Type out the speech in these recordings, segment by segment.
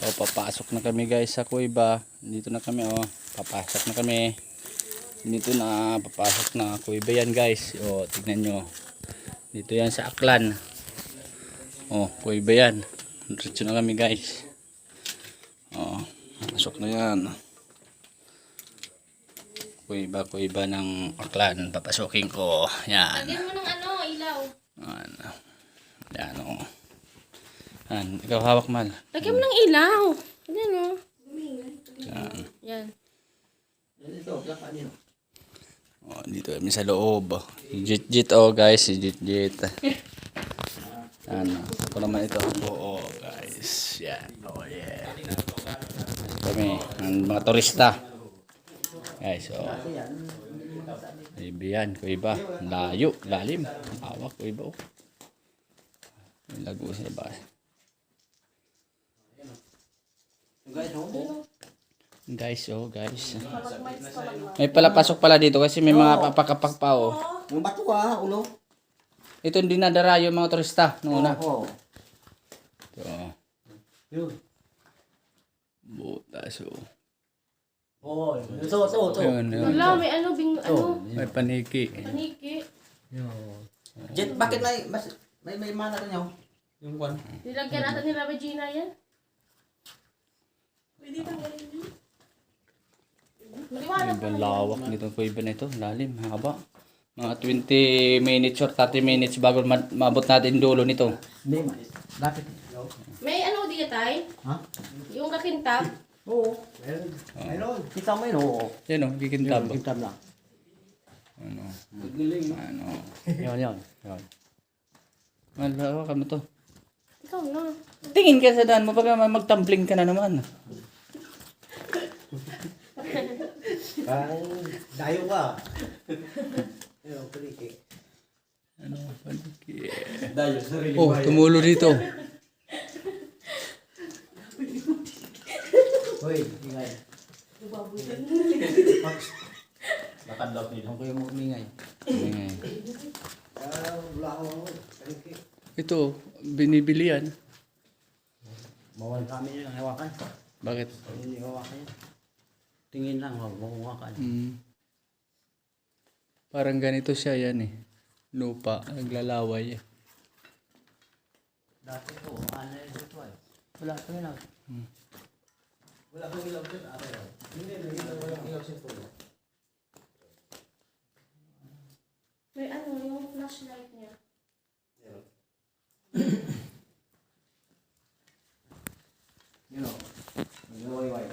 So papasok na kami guys sa kuweba. Dito na kami oh. Papasok na kami. Dito na papasok na kuweba yan guys. Oh, tignan nyo. Dito yan sa Aklan. Oh, kuweba yan. Diretso na kami guys. Oh, pasok na yan. Kuweba ng Aklan. Papasukin ko. Yan. Lagyan mo ng ano, ilaw. Yan oh. Yan, ikaw hawak mal. Lagyan mo ng ilaw. Ayan o. Yan. Yan. Oh, dito kami sa loob. Si Jit oh guys, si Jit. Ano, ako naman ito. Oo guys. Yan. Oh yeah. Kami, ang mga turista. Guys, oh. Ibiyan, kuweba. Layo, lalim. Hawak, kuweba oh. Lago sa bas. Guys, oh guys. May palapasok pala dito kasi may mga papakapak pa oh. Yung bato ka, ulo. Ito hindi nadara yung mga turista noong una. Oo. Ito. Yun. Butas oh. Oo. Ito. Yun, yun. Wala, may ano, May paniki. paniki. Jet, bakit may mana ka niyo? Yung kwan. Nilagyan natin ni Regina yan. Pwede tanggalin yun. Maliwanag Ibang lawak nito kuweba na ito. Lalim, haba. Mga 20 minutes or 30 minutes bago mabot natin dulo nito. Hindi, bakit? May ano di tayo? Ha? Yung kakintab. Oo. Meron. Kita mo yun, oo. Yan o, kikintab. Kintab lang. Ano? Ano? Yan. Malawa ka mo to. Ikaw na. Tingin ka sa daan mo, baka magtumbling ka na naman. Parang dayo ka. Ayun, paliki. Ano? Paniki. Dayo, sarili. Oh, tumulo dito. Hoy, ingay. Nakadlock din. Ako yung umingay. Ingay. Wala ako. Paliki. Ito, binibili yan. Bawal kami yung hawakan. Bakit? Hindi hawakan yan. Tingin lang, huwag mo hawakan. Parang ganito siya yan eh. Lupa, naglalaway eh. Dati po, ano yung dito ay? Wala kami lang. Wala kami ilaw dito. Hindi, walang ilaw siya po. May ano, yung flashlight niya. You know, way.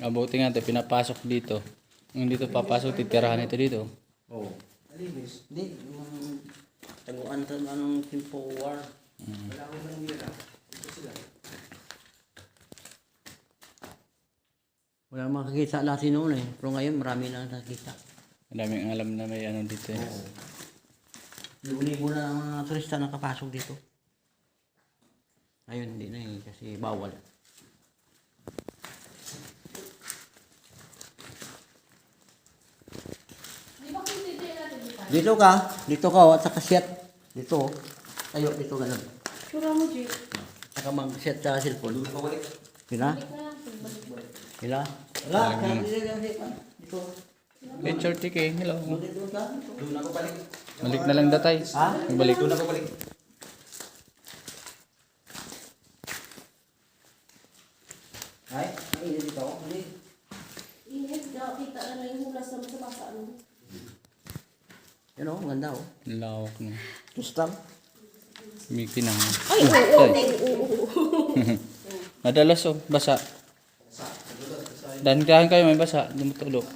Abuti nga ito, pinapasok dito. Yung dito papasok, titirahan ito dito. Oo. Alinis. Hindi, yung taguan to anong tempo war. Wala akong nangyira. Ito sila. Wala makakita natin noon eh. Pero ngayon marami na nakita. Madaming alam na may ano dito eh. Libo-libo na ang mga turista nakapasok dito. Ayun, hindi na eh. Kasi bawal. Di ba kung hindi natin di tayo? Dito ka oh, at saka set. Dito oh. Tayo, dito ganun. Sura mo, Jay. Saka mag-set sa cellphone. Sila? Balik na lang. Balik. Sila? Wala, dito. Picture tick eh, hello. Doon ka? Doon ako balik. Balik na lang datay. Ha? Balik. Doon ako balik. Ay, mainit dito ako. Hindi. Init, kita na yung hulas naman sa basa. Ano? Yan o, ganda o. Lawak mo. Tustam. Miki na nga. Ay, oo. Madalas oh, basa. Dahan kayo may basa, dumutulog.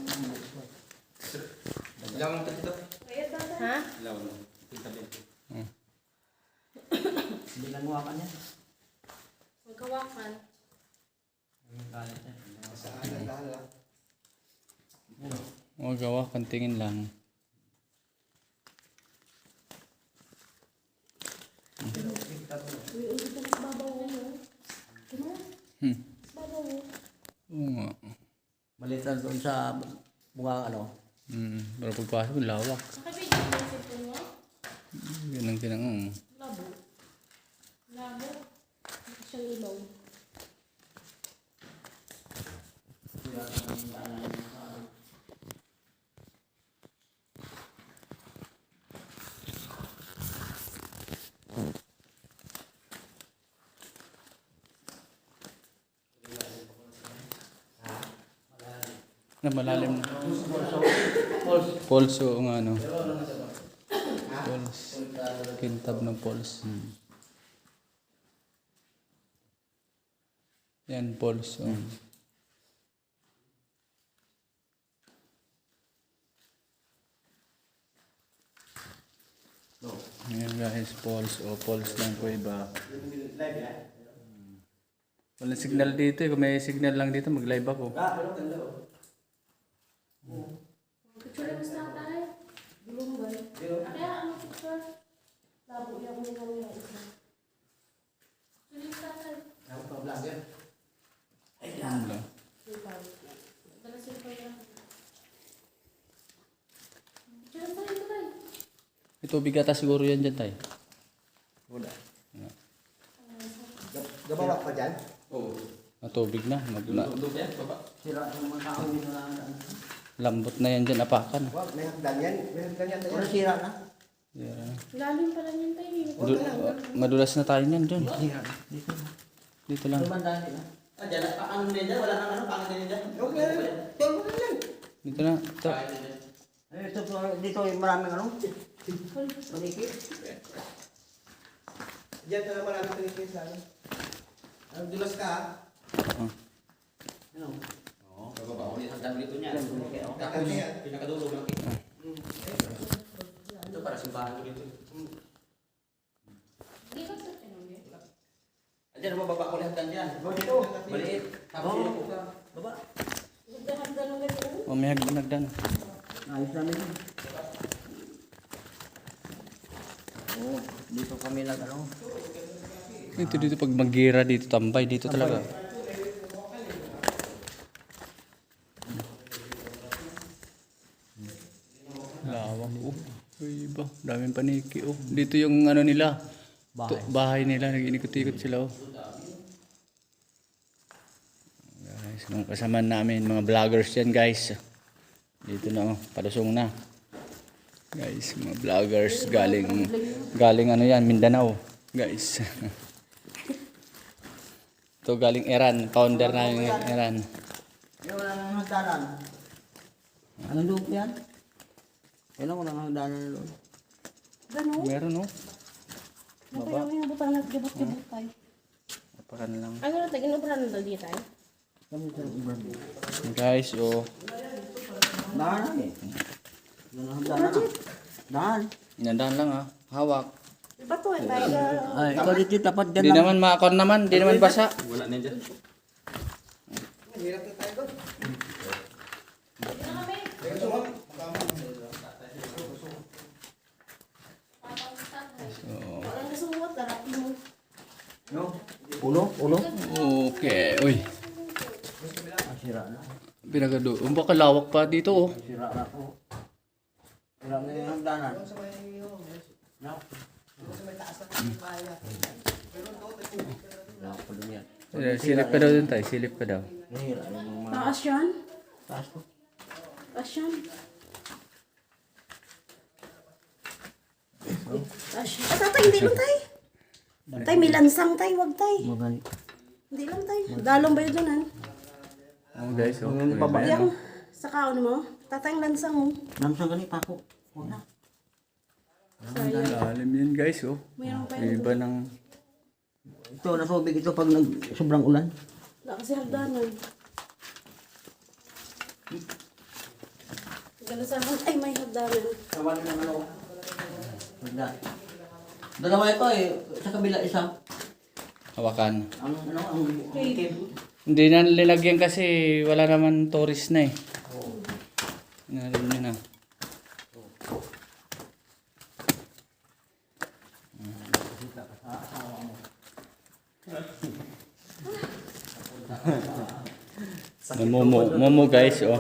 Ha? Hindi lang wakan yan. Magkawakan. Huwag gawa, kantingin lang. Uy, ito mas babaw mo. Diba? Babaw mo. Oo nga. Malitan doon sa bunga ano. Pero pagpasok, lawak. Nakabidyo mo yung cellphone mo? Ganun kinang. Labo. Labo. Hindi siyang ilaw. Na malalim na. Pulse o nga ano. Pulse. Kintab ng pulse. Yan, pulse. Oh. Ayan guys, pulse. O, pulse lang po iba. Walang signal dito eh. Kung may signal lang dito, mag-live ako. Picture mo sa tatay. Gulungan. Kaya ano picture? Labo yung mga isa. Sulit tatay. Ano? Dala sila pa yan. Picture tayo tatay. Ito bigata siguro yan dyan tayo. Wala. Gabawa pa dyan? Oo. Matubig na. Sira yung mga tao nila na. Lambot na yan dyan, apakan. Wag, may hagdan yan. May hagdan yan. Wala sira na. Yeah. Lalim pala niyan tayo. Madulas na tayo niyan dyan. Sira na. Dito na. Dito lang. Lumandaan din na. Ah, dyan. Ano din dyan? Wala nang ano? Pangit din dyan? Okay. Tulog na yan. Dito na. Ito. Dito yung maraming ano? Panikit. Diyan na maraming panikit sa ano? Dulas ka ha? Oh. Ano? Oo. Bababa ko yung hagdan dito niya. Kakali yan. Pinakadulog lang. Ito para simbahan ko dito. Hindi ka sa tinong Diyan, mababa ko yung hagdan dyan. Dito. Maliit. Tapos sino ka? Baba. Hagdan ng ganito. Oh, may hagdan. Ayos namin yun. Oo. Dito kami lang ano. Dito pag magira dito tambay dito talaga. Lawak oh. Uy, iba. Daming paniki oh. Dito yung ano nila. Bahay nila. Nag-inikot-ikot sila oh. Guys, mga kasama namin mga vloggers yan guys. Dito na oh. Palusong na. Guys, mga vloggers galing ano yan, Mindanao. Guys. Ito galing Iran, founder namin ng Iran. Yung walang hagdanan. Anong lupa yan? Yan ang walang hagdanan doon. Gano'n? Meron no? Ano kaya may nabutan nagkibot-kibot tayo? Napakan lang. Ano na tayo? Inubran na dali tayo? Kami sa ubran. Guys, oh. Dahan eh. Yan ang hagdanan na. Dahan. Inandaan lang ah. Hawak. Iba to eh. Tayo Ay, ikaw dito tapat dyan Di lang. naman makakon naman, di naman basa. Wala na dyan. So, walang kasuwat. Darating mo. No? Ulo? okay. Uy, Sira na. pinagado. Baka lawak pa dito oh. Sira na po. Sira na yung hagdanan. No? Wala ko din yan. Silip ka daw dun tayo, silip ka daw. Nahira yung mga Taas yan? taas ko. Taas yan? Taas yan. Ah, tatay, hindi lang tayo. Tay, may lansang tayo. Wag tayo. Magani. Hindi lang tayo. Dalong ba yun dun, han? Oh guys, oh. Yung Uy, baba ba yan, Yang oh. sa kaon mo. Tatay, ang lansang mo. Namsang gani pa ako. Wala. Sayang. Lalim yan guys oh. Mayroon pa Iba yun. ng... Ito, nasubig ito pag sobrang ulan. Wala kasi hagdanan. Gala sa ay may hagdanan. Kawan ng ano. Wala. Dalawa ito eh. Sa kabila isa. Hawakan. Ang ano, ang cable. Hindi na nilagyan kasi wala naman tourist na eh. Naroon nyo na. Momo guys oh.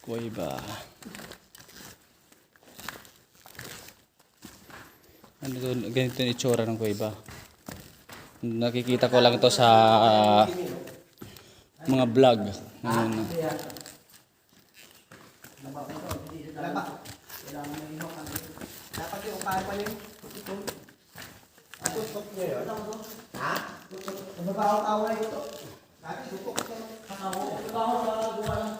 Kuweba. Ano to, ganito yung itsura ng kuweba. Nakikita ko lang ito sa mga vlog. Ano, Dapat yung upahan pa yun. Ito. Ako, stop nyo yun. Ha? Mababaw-tawa na ito. Sabi, tutok ka. Mababaw sa gawa lang.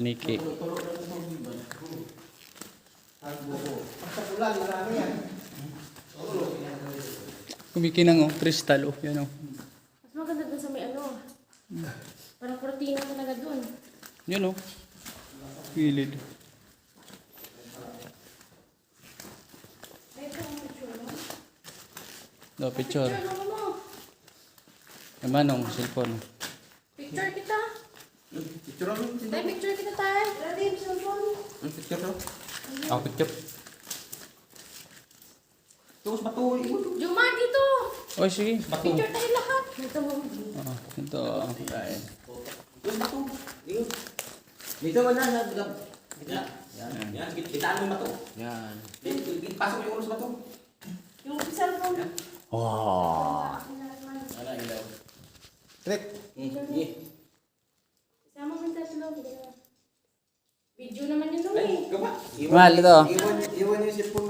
paniki. Sa bulan, marami yan. Kumikinang oh, kristal oh, yan oh. Mas maganda dun sa may ano. Parang kortina talaga dun. Yan oh. Gilid. Ay, ito ang picture mo. No, picture. Picture mo mo. Yung manong, cellphone. Picture kita. Picture mo. Tay, picture kita tayo. Ready, cellphone. Ang picture mo. Ako picture. Tapos batuloy mo. Juma, dito. Oy, sige. Picture tayo lahat. Ito mo. Oh, ito. Kain. Tapos batuloy. Dito mo na. Yan. Yan. Kitaan mo yung bato. Yan. Pasok mo yung ulo sa bato. Yung cellphone. Wow. Ala, ilaw. Trek. Sama mo yung tatlo. Video naman yun dun eh. Gaba. Mahal ito. Iwan yung cellphone mo.